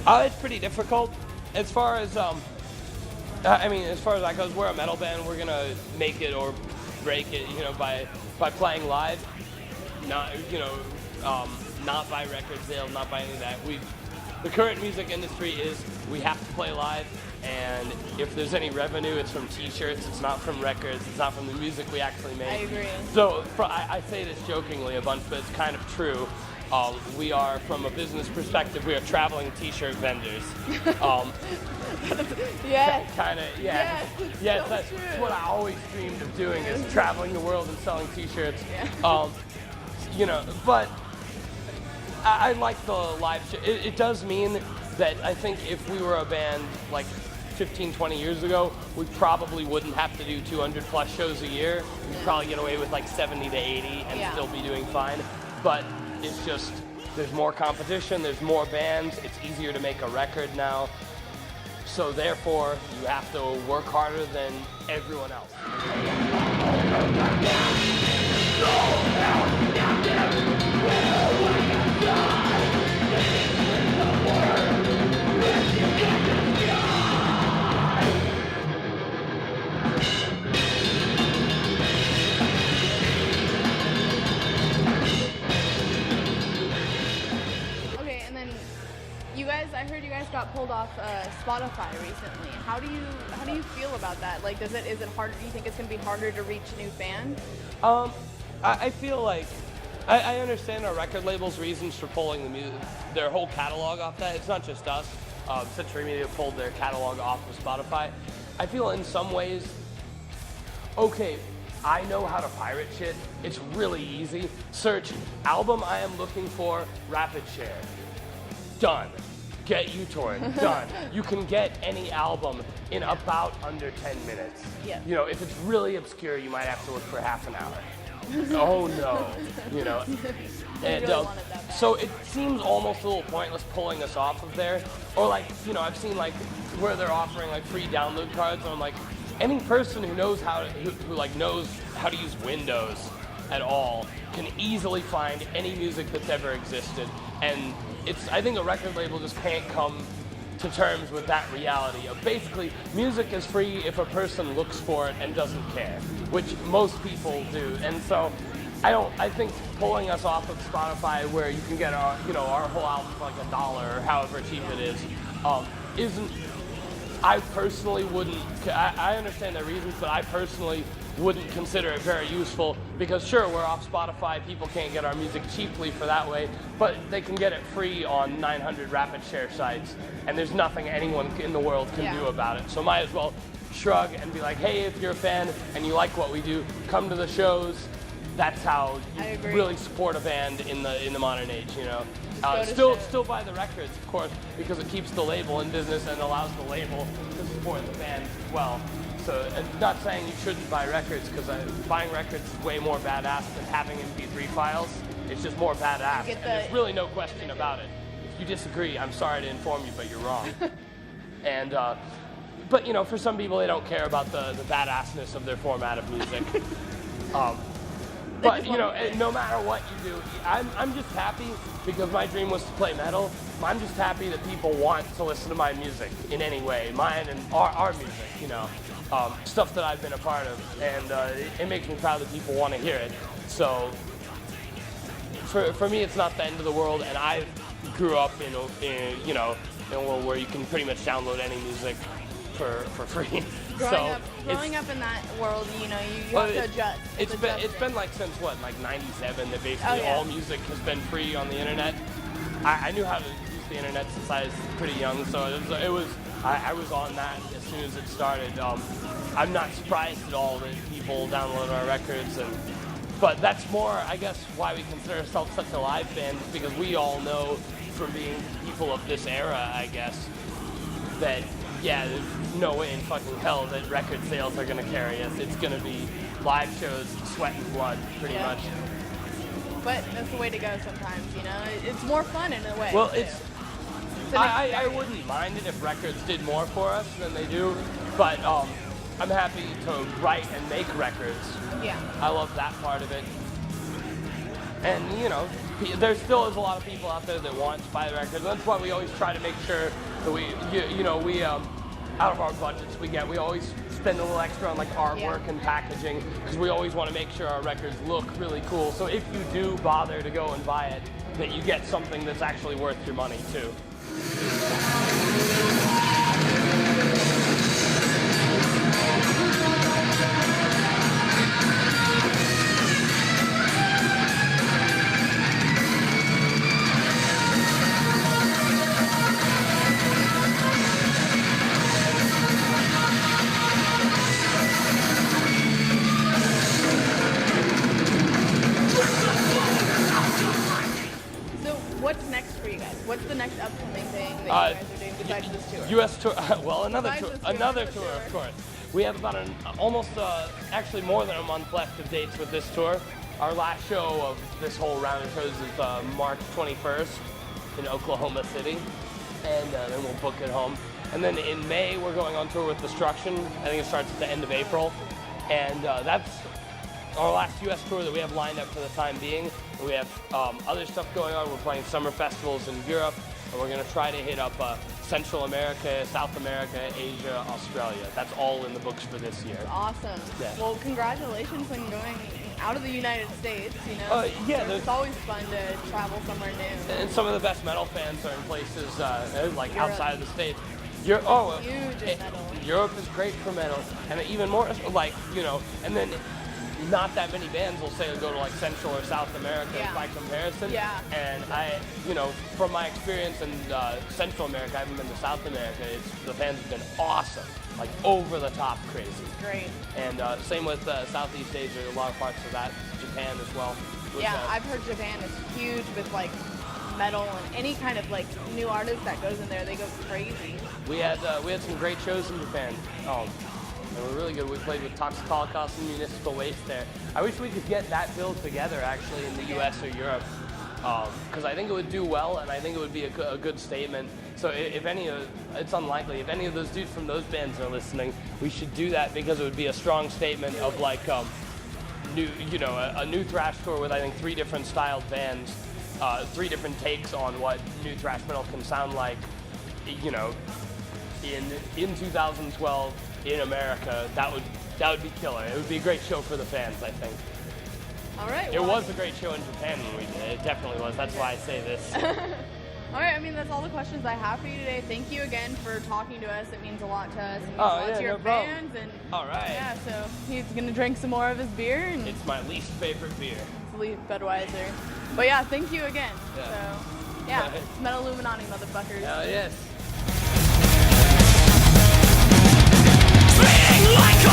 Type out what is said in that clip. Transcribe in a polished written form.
It's pretty difficult. As far as as far as that goes, we're a metal band. We're gonna make it or break it, by playing live. Not, not by record sales, not by any of that. The current music industry is we have to play live, and if there's any revenue, it's from T-shirts. It's not from records. It's not from the music we actually make. I agree. So I say this jokingly a bunch, but it's kind of true. We are, from a business perspective, we are traveling T-shirt vendors. Yes. Kind of, yeah. Yes, that's what I always dreamed of doing, is traveling the world and selling T-shirts. Yeah. But I like the live show. It does mean that I think if we were a band like 15, 20 years ago, we probably wouldn't have to do 200 plus shows a year. We'd probably get away with like 70 to 80 and still be doing fine. But it's just, there's more competition, there's more bands, it's easier to make a record now. So therefore, you have to work harder than everyone else. I heard you guys got pulled off Spotify recently. How do you feel about that? Like, is it harder? Do you think it's gonna be harder to reach new fans? I feel like I understand our record label's reasons for pulling their whole catalog off that. It's not just us. Century Media pulled their catalog off of Spotify. I feel in some ways, okay, I know how to pirate shit. It's really easy. Search album I am looking for, Rapid Share. Done. Get uTorrent, done. You can get any album in about under 10 minutes. Yeah. If it's really obscure, you might have to look for half an hour. Oh no, And so it seems almost a little pointless pulling us off of there. Or like, I've seen like where they're offering like free download cards. And I'm like, any person who knows knows how to use Windows at all can easily find any music that's ever existed. And I think a record label just can't come to terms with that reality of basically music is free if a person looks for it and doesn't care, which most people do. And so I think pulling us off of Spotify where you can get our whole album for like $1 or however cheap it is, isn't, I personally wouldn't, I understand the reasons, but I personally wouldn't consider it very useful because sure, we're off Spotify, people can't get our music cheaply for that way, but they can get it free on 900 rapid share sites, and there's nothing anyone in the world can do about it. So might as well shrug and be like, hey, if you're a fan and you like what we do, come to the shows. That's how you really support a band in the modern age, Still buy the records, of course, because it keeps the label in business and allows the label to support the band as well. So, not saying you shouldn't buy records, because buying records is way more badass than having MP3 files. It's just more badass, and there's really no question about it. If you disagree, I'm sorry to inform you, but you're wrong. And, but for some people, they don't care about the badassness of their format of music. But no matter what you do, I'm just happy because my dream was to play metal. I'm just happy that people want to listen to my music in any way, mine and our music, stuff that I've been a part of, and it makes me proud that people want to hear it. So for me, it's not the end of the world, and I grew up in a world where you can pretty much download any music for free. Growing up in that world, you have to adjust. It's been like since like 97 that basically all music has been free on the internet. I knew how to use the internet since I was pretty young, so I was on that as soon as it started. I'm not surprised at all that people download our records, but that's more, I guess, why we consider ourselves such a live band, because we all know from being people of this era, I guess, that there's no way in fucking hell that record sales are going to carry us. It's going to be live shows, sweat and blood, pretty much. But that's the way to go sometimes, It's more fun in a way. Well, I wouldn't mind it if records did more for us than they do, but I'm happy to write and make records. Yeah. I love that part of it. And you know, there still is a lot of people out there that want to buy the records. That's why we always try to make sure that we out of our budgets we always spend a little extra on like artwork and packaging, because we always want to make sure our records look really cool. So if you do bother to go and buy it, that you get something that's actually worth your money too. What's next for you guys? What's the next upcoming thing that you guys are doing besides this tour? U.S. tour. Well, another Besides tour, of course. We have about actually more than a month left of dates with this tour. Our last show of this whole round of shows is March 21st in Oklahoma City, and then we'll book it home. And then in May we're going on tour with Destruction. I think it starts at the end of April, and that's our last U.S. tour that we have lined up for the time being. We have other stuff going on. We're playing summer festivals in Europe, and we're going to try to hit up Central America, South America, Asia, Australia. That's all in the books for this year. Awesome. Yeah. Well, congratulations on going out of the United States, you know. It's always fun to travel somewhere new. And some of the best metal fans are in places like Europe. outside of the States. Huge in metal. Europe is great for metal, and even more like, you know, and then not that many bands will say go to like Central or South America by comparison. Yeah. And I, you know, from my experience in Central America, I haven't been to South America, the fans have been awesome, like over the top crazy. Great. And same with Southeast Asia, a lot of parts of that, Japan as well. I've heard Japan is huge with like metal and any kind of like new artist that goes in there, they go crazy. We had some great shows in Japan. They were really good. We played with Toxic Holocaust and Municipal Waste there. I wish we could get that bill together actually in the U.S. or Europe, because I think it would do well, and I think it would be a good statement. So if it's unlikely, if any of those dudes from those bands are listening, we should do that, because it would be a strong statement of like a new thrash tour with I think 3 different styled bands, 3 different takes on what new thrash metal can sound like, you know, in 2012. In America, that would be killer. It would be a great show for the fans, I think. All right. It was a great show in Japan when we did it. It definitely was. That's why I say this. All right. I mean, that's all the questions I have for you today. Thank you again for talking to us. It means a lot to us. It means a lot to your fans. And all right. Yeah. So he's gonna drink some more of his beer. And it's my least favorite beer. It's Budweiser. But yeah, thank you again. Yeah. So yeah, it's Metalluminati, motherfuckers. Hell yes. Like